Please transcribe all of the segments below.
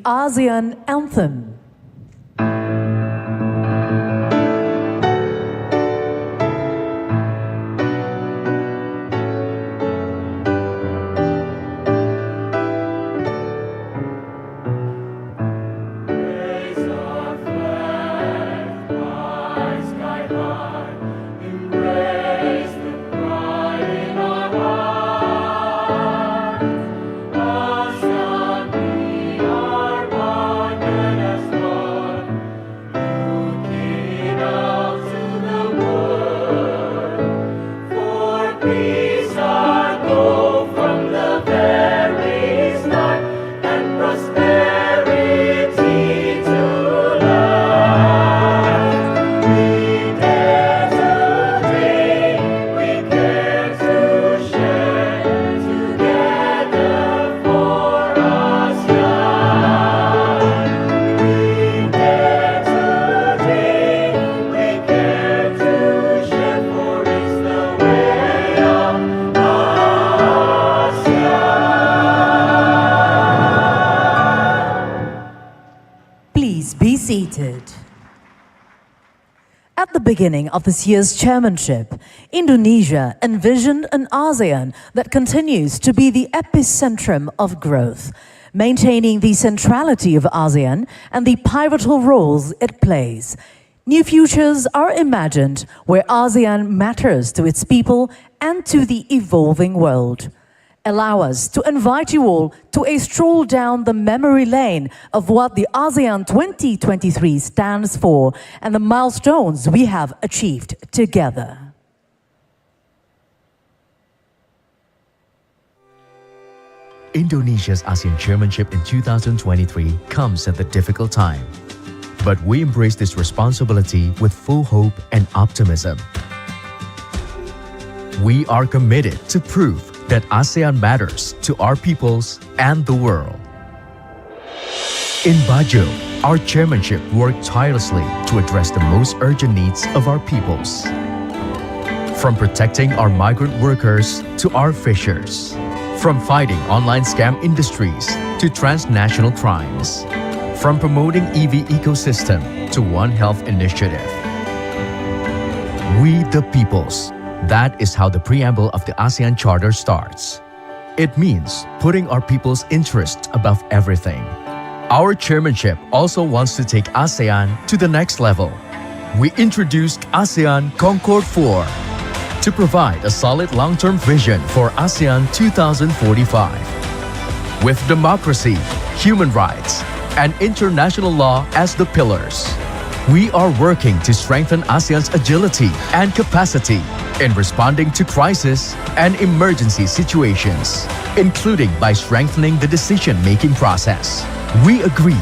ASEAN Anthem. Seated. At the beginning of this year's chairmanship, Indonesia envisioned an ASEAN that continues to be the epicentrum of growth, maintaining the centrality of ASEAN and the pivotal roles it plays. New futures are imagined where ASEAN matters to its people and to the evolving world. Allow us to invite you all to a stroll down the memory lane of what the ASEAN 2023 stands for and the milestones we have achieved together. Indonesia's ASEAN chairmanship in 2023 comes at a difficult time. But we embrace this responsibility with full hope and optimism. We are committed to prove that ASEAN matters to our peoples and the world. In Bajo, our chairmanship worked tirelessly to address the most urgent needs of our peoples. From protecting our migrant workers to our fishers, from fighting online scam industries to transnational crimes, from promoting EV ecosystem to One Health initiative. We the peoples. That is how the preamble of the ASEAN Charter starts. It means putting our people's interest above everything. Our chairmanship also wants to take ASEAN to the next level. We introduced ASEAN Concord 4 to provide a solid long-term vision for ASEAN 2045. With democracy, human rights, and international law as the pillars, we are working to strengthen ASEAN's agility and capacity in responding to crisis and emergency situations, including by strengthening the decision-making process. We agree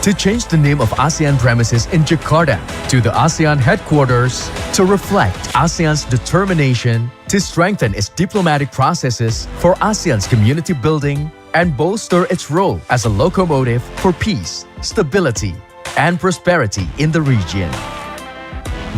to change the name of ASEAN premises in Jakarta to the ASEAN headquarters to reflect ASEAN's determination to strengthen its diplomatic processes for ASEAN's community building and bolster its role as a locomotive for peace, stability, and prosperity in the region.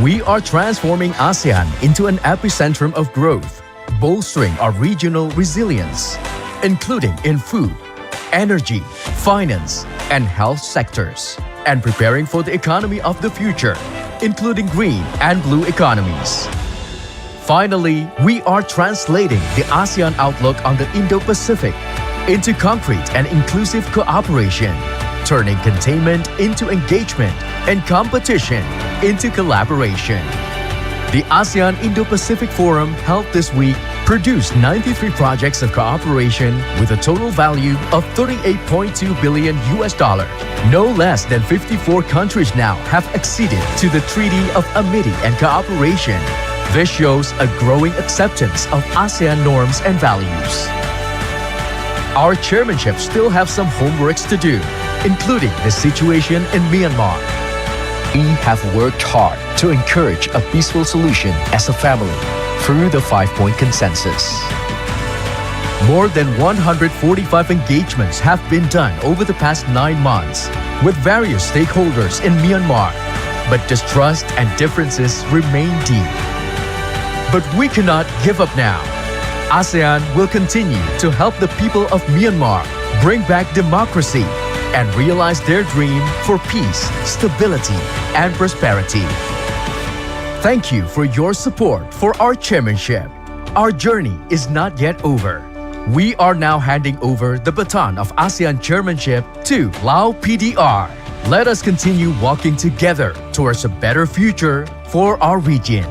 We are transforming ASEAN into an epicentrum of growth, bolstering our regional resilience, including in food, energy, finance, and health sectors, and preparing for the economy of the future, including green and blue economies. Finally, we are translating the ASEAN outlook on the Indo-Pacific into concrete and inclusive cooperation, turning containment into engagement and competition into collaboration. The ASEAN Indo-Pacific Forum held this week produced 93 projects of cooperation with a total value of $38.2 billion. No less than 54 countries now have acceded to the Treaty of Amity and Cooperation. This shows a growing acceptance of ASEAN norms and values. Our chairmanship still have some homeworks to do, including the situation in Myanmar. We have worked hard to encourage a peaceful solution as a family through the 5-point consensus. More than 145 engagements have been done over the past 9 months with various stakeholders in Myanmar, but distrust and differences remain deep. But we cannot give up now. ASEAN will continue to help the people of Myanmar bring back democracy, and realize their dream for peace, stability, and prosperity. Thank you for your support for our chairmanship. Our journey is not yet over. We are now handing over the baton of ASEAN chairmanship to Lao PDR. Let us continue walking together towards a better future for our region.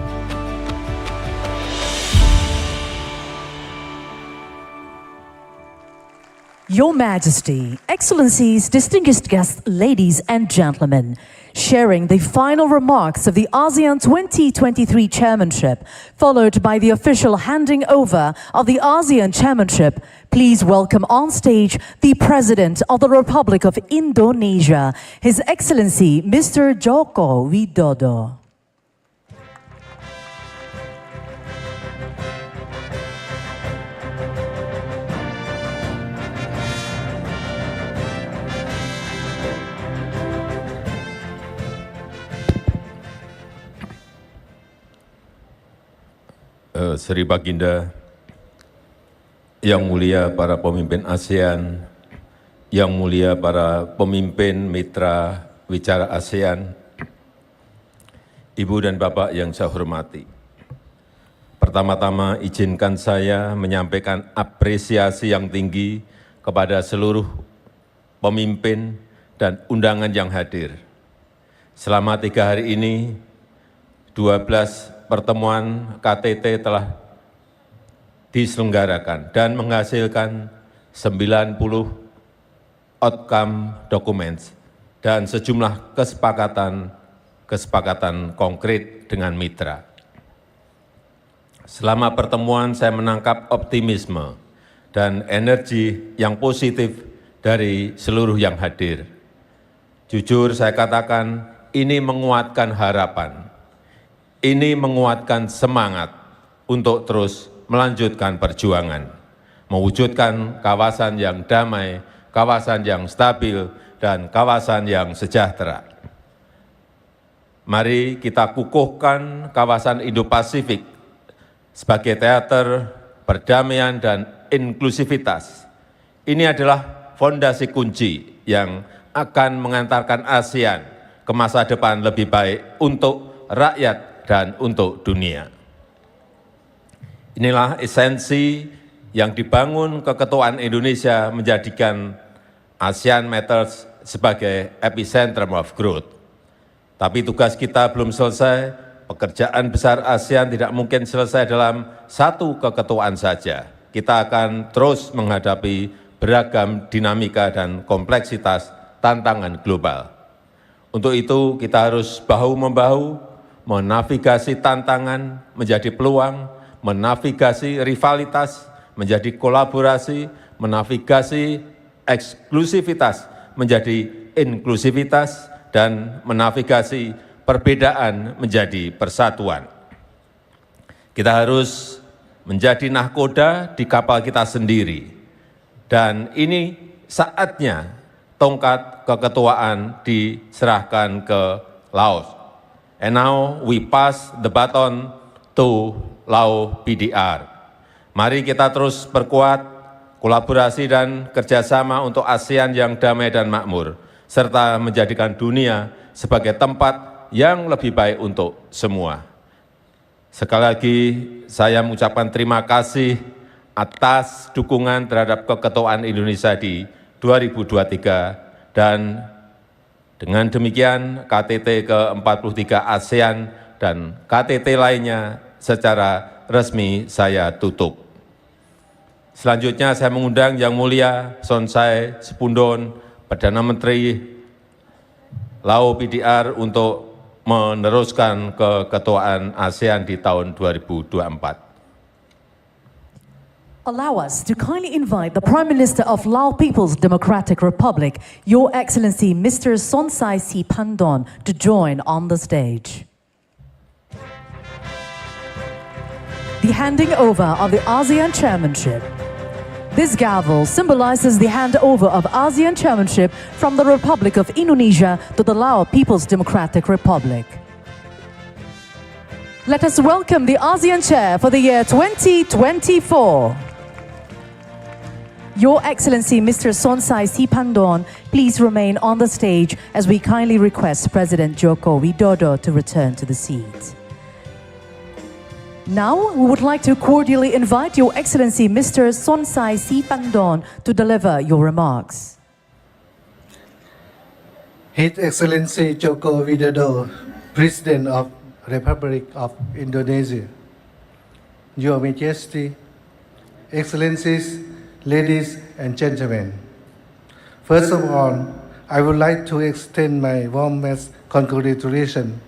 Your Majesty, Excellencies, distinguished guests, ladies and gentlemen, sharing the final remarks of the ASEAN 2023 chairmanship, followed by the official handing over of the ASEAN chairmanship, please welcome on stage the President of the Republic of Indonesia, His Excellency Mr. Joko Widodo. Sri Baginda, Yang Mulia para pemimpin ASEAN, Yang Mulia para pemimpin mitra wicara ASEAN, Ibu dan Bapak yang saya hormati. Pertama-tama izinkan saya menyampaikan apresiasi yang tinggi kepada seluruh pemimpin dan undangan yang hadir. Selama 3 hari ini, 12 pertemuan KTT telah diselenggarakan dan menghasilkan 90 outcome documents dan sejumlah kesepakatan konkret dengan mitra. Selama pertemuan saya menangkap optimisme dan energi yang positif dari seluruh yang hadir. Jujur saya katakan ini menguatkan harapan. Ini menguatkan semangat untuk terus melanjutkan perjuangan, mewujudkan kawasan yang damai, kawasan yang stabil, dan kawasan yang sejahtera. Mari kita kukuhkan kawasan Indo-Pasifik sebagai teater perdamaian dan inklusivitas. Ini adalah fondasi kunci yang akan mengantarkan ASEAN ke masa depan lebih baik untuk rakyat dan untuk dunia. Inilah esensi yang dibangun keketuaan Indonesia menjadikan ASEAN Matters sebagai epicentrum of growth. Tapi tugas kita belum selesai, pekerjaan besar ASEAN tidak mungkin selesai dalam satu keketuaan saja. Kita akan terus menghadapi beragam dinamika dan kompleksitas tantangan global. Untuk itu kita harus bahu-membahu, menavigasi tantangan menjadi peluang, menavigasi rivalitas menjadi kolaborasi, menavigasi eksklusivitas menjadi inklusivitas, dan menavigasi perbedaan menjadi persatuan. Kita harus menjadi nahkoda di kapal kita sendiri, dan ini saatnya tongkat keketuaan diserahkan ke Laos. And now we pass the baton to Lao PDR. Mari kita terus perkuat kolaborasi dan kerjasama untuk ASEAN yang damai dan makmur, serta menjadikan dunia sebagai tempat yang lebih baik untuk semua. Sekali lagi saya mengucapkan terima kasih atas dukungan terhadap keketuaan Indonesia di 2023, dan dengan demikian KTT ke-43 ASEAN dan KTT lainnya secara resmi saya tutup. Selanjutnya saya mengundang Yang Mulia Sonsai Sepundon, Perdana Menteri Lao PDR untuk meneruskan keketuaan ASEAN di tahun 2024. Allow us to kindly invite the Prime Minister of Lao People's Democratic Republic, Your Excellency Mr. Sonsai Siphandon, to join on the stage. The handing over of the ASEAN chairmanship. This gavel symbolizes the handover of ASEAN chairmanship from the Republic of Indonesia to the Lao People's Democratic Republic. Let us welcome the ASEAN chair for the year 2024. Your Excellency Mr. Sonsai Siphandorn, please remain on the stage as we kindly request President Joko Widodo to return to the seat. Now, we would like to cordially invite Your Excellency Mr. Sonsai Siphandorn to deliver your remarks. His Excellency Joko Widodo, President of Republic of Indonesia, Your Majesty, Excellencies, ladies and gentlemen. First of all, I would like to extend my warmest congratulations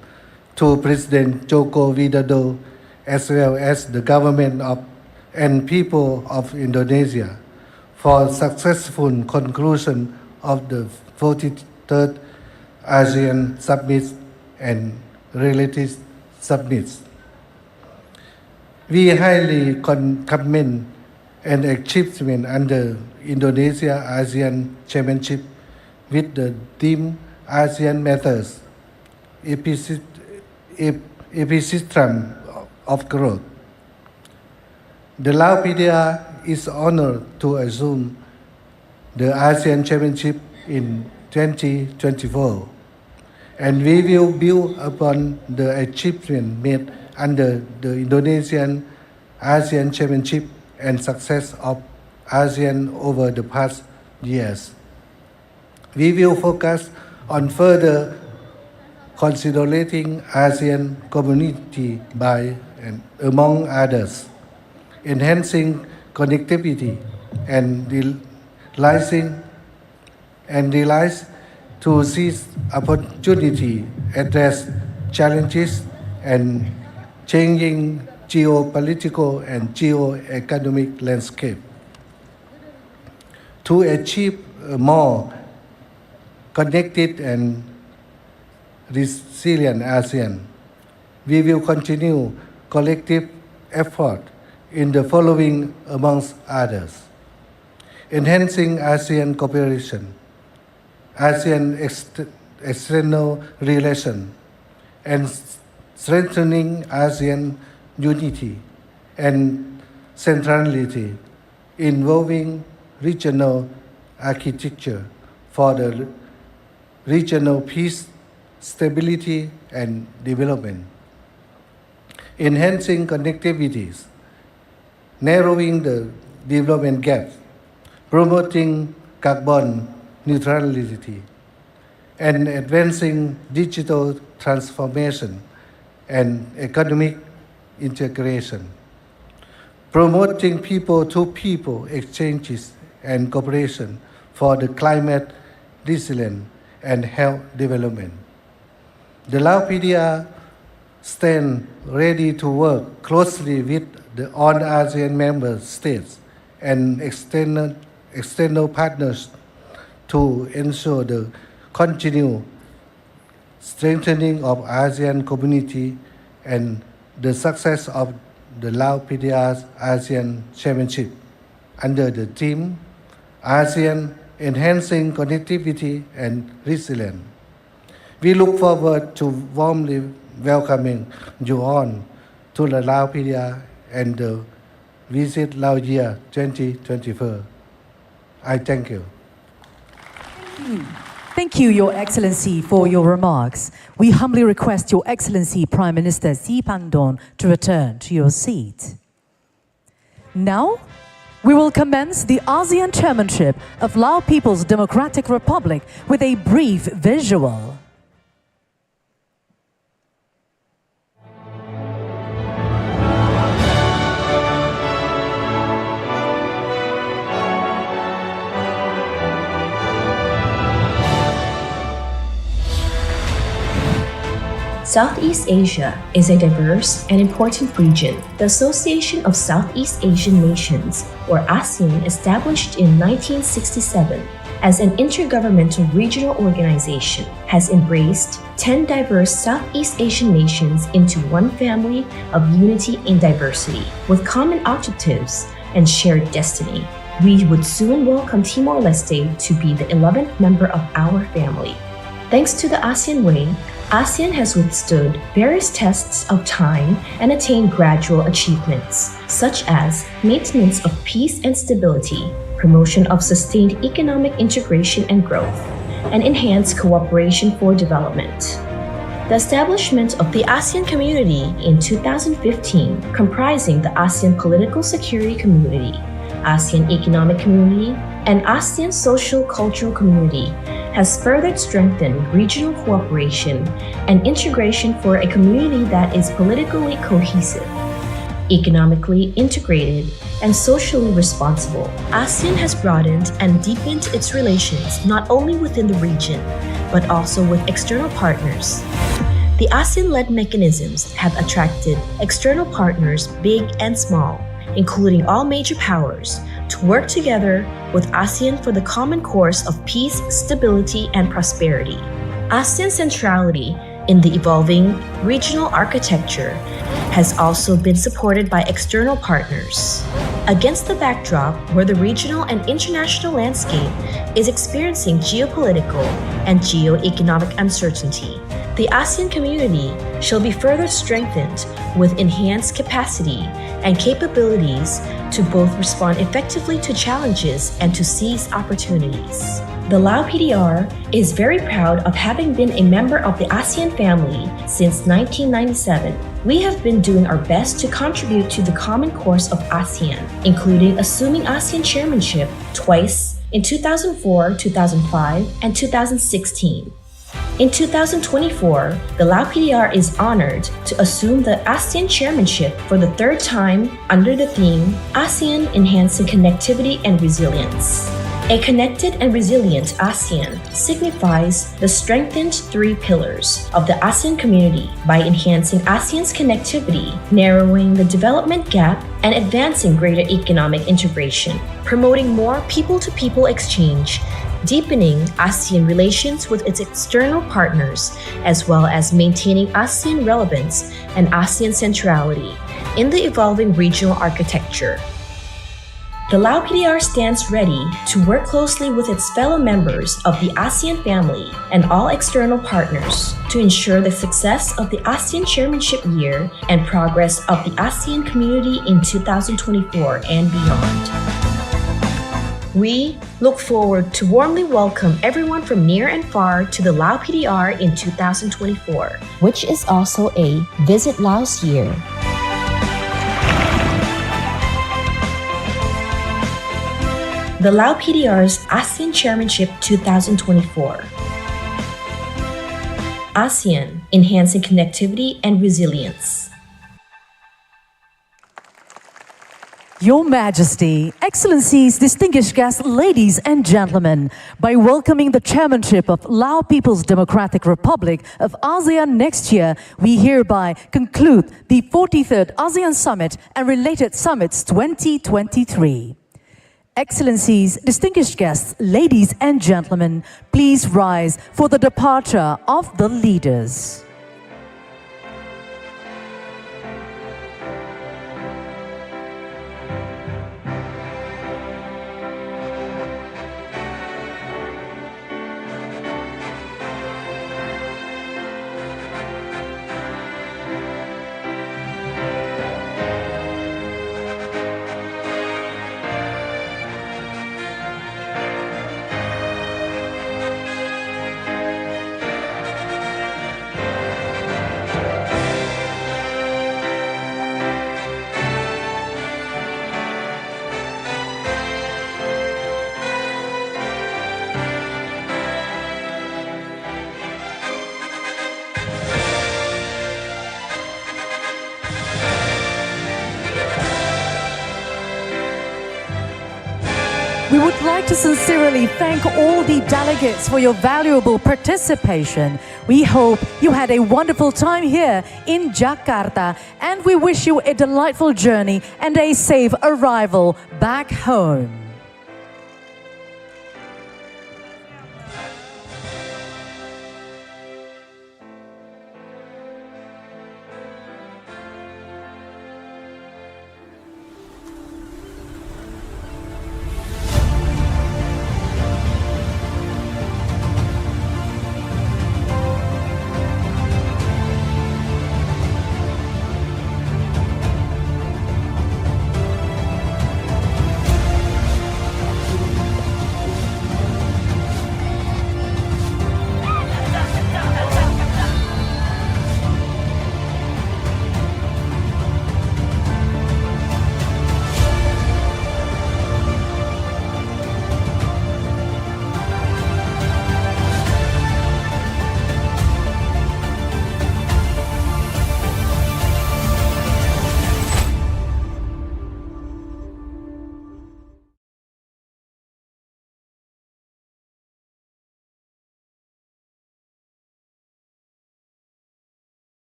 to President Joko Widodo as well as the government and people of Indonesia for successful conclusion of the 43rd ASEAN Summit and related summits. We highly commend an achievement under Indonesia ASEAN Chairmanship with the theme ASEAN Matters, epicentrum of growth. The Laopedia is honored to assume the ASEAN Chairmanship in 2024, and we will build upon the achievement made under the Indonesian ASEAN Chairmanship and success of ASEAN over the past years. We will focus on further consolidating ASEAN community by, and among others, enhancing connectivity and realize to seize opportunity, address challenges, and changing geopolitical and geo-economic landscape. To achieve a more connected and resilient ASEAN, we will continue collective effort in the following amongst others: enhancing ASEAN cooperation, ASEAN external relations, and strengthening ASEAN unity and centrality, involving regional architecture for the regional peace, stability, and development. Enhancing connectivities, narrowing the development gap, promoting carbon neutrality, and advancing digital transformation and economic integration, promoting people-to-people exchanges and cooperation for the climate resilience and health development. The Laopedia stands ready to work closely with all ASEAN member states and external partners to ensure the continued strengthening of ASEAN community and the success of the Laopedia's ASEAN Chairmanship under the theme ASEAN Enhancing Connectivity and Resilience. We look forward to warmly welcoming you all to the Laopedia and the Visit Lao Year 2024. I thank you. Thank you, Your Excellency, for your remarks. We humbly request Your Excellency Prime Minister Siphandorn to return to your seat. Now, we will commence the ASEAN Chairmanship of Lao People's Democratic Republic with a brief visual. Southeast Asia is a diverse and important region. The Association of Southeast Asian Nations, or ASEAN, established in 1967 as an intergovernmental regional organization, has embraced 10 diverse Southeast Asian nations into one family of unity in diversity, with common objectives and shared destiny. We would soon welcome Timor-Leste to be the 11th member of our family. Thanks to the ASEAN Way, ASEAN has withstood various tests of time and attained gradual achievements, such as maintenance of peace and stability, promotion of sustained economic integration and growth, and enhanced cooperation for development. The establishment of the ASEAN Community in 2015, comprising the ASEAN Political Security Community, ASEAN Economic Community, and ASEAN Social Cultural Community, has further strengthened regional cooperation and integration for a community that is politically cohesive, economically integrated, and socially responsible. ASEAN has broadened and deepened its relations not only within the region, but also with external partners. The ASEAN-led mechanisms have attracted external partners big and small, including all major powers, to work together with ASEAN for the common cause of peace, stability, and prosperity. ASEAN's centrality in the evolving regional architecture has also been supported by external partners. Against the backdrop where the regional and international landscape is experiencing geopolitical and geo-economic uncertainty, the ASEAN community shall be further strengthened with enhanced capacity and capabilities to both respond effectively to challenges and to seize opportunities. The Lao PDR is very proud of having been a member of the ASEAN family since 1997. We have been doing our best to contribute to the common cause of ASEAN, including assuming ASEAN chairmanship twice in 2004, 2005, and 2016. In 2024, the Lao PDR is honored to assume the ASEAN chairmanship for the third time under the theme ASEAN Enhancing Connectivity and Resilience. A connected and resilient ASEAN signifies the strengthened three pillars of the ASEAN community by enhancing ASEAN's connectivity, narrowing the development gap, and advancing greater economic integration, promoting more people-to-people exchange, deepening ASEAN relations with its external partners, as well as maintaining ASEAN relevance and ASEAN centrality in the evolving regional architecture. The Lao PDR stands ready to work closely with its fellow members of the ASEAN family and all external partners to ensure the success of the ASEAN chairmanship year and progress of the ASEAN community in 2024 and beyond. We look forward to warmly welcome everyone from near and far to the Lao PDR in 2024, which is also a Visit Laos year. The Lao PDR's ASEAN Chairmanship 2024. ASEAN Enhancing Connectivity and Resilience. Your Majesty, Excellencies, distinguished guests, ladies and gentlemen, by welcoming the chairmanship of Lao People's Democratic Republic of ASEAN next year, we hereby conclude the 43rd ASEAN Summit and related summits 2023. Excellencies, distinguished guests, ladies and gentlemen, please rise for the departure of the leaders. We would like to sincerely thank all the delegates for your valuable participation. We hope you had a wonderful time here in Jakarta, and we wish you a delightful journey and a safe arrival back home.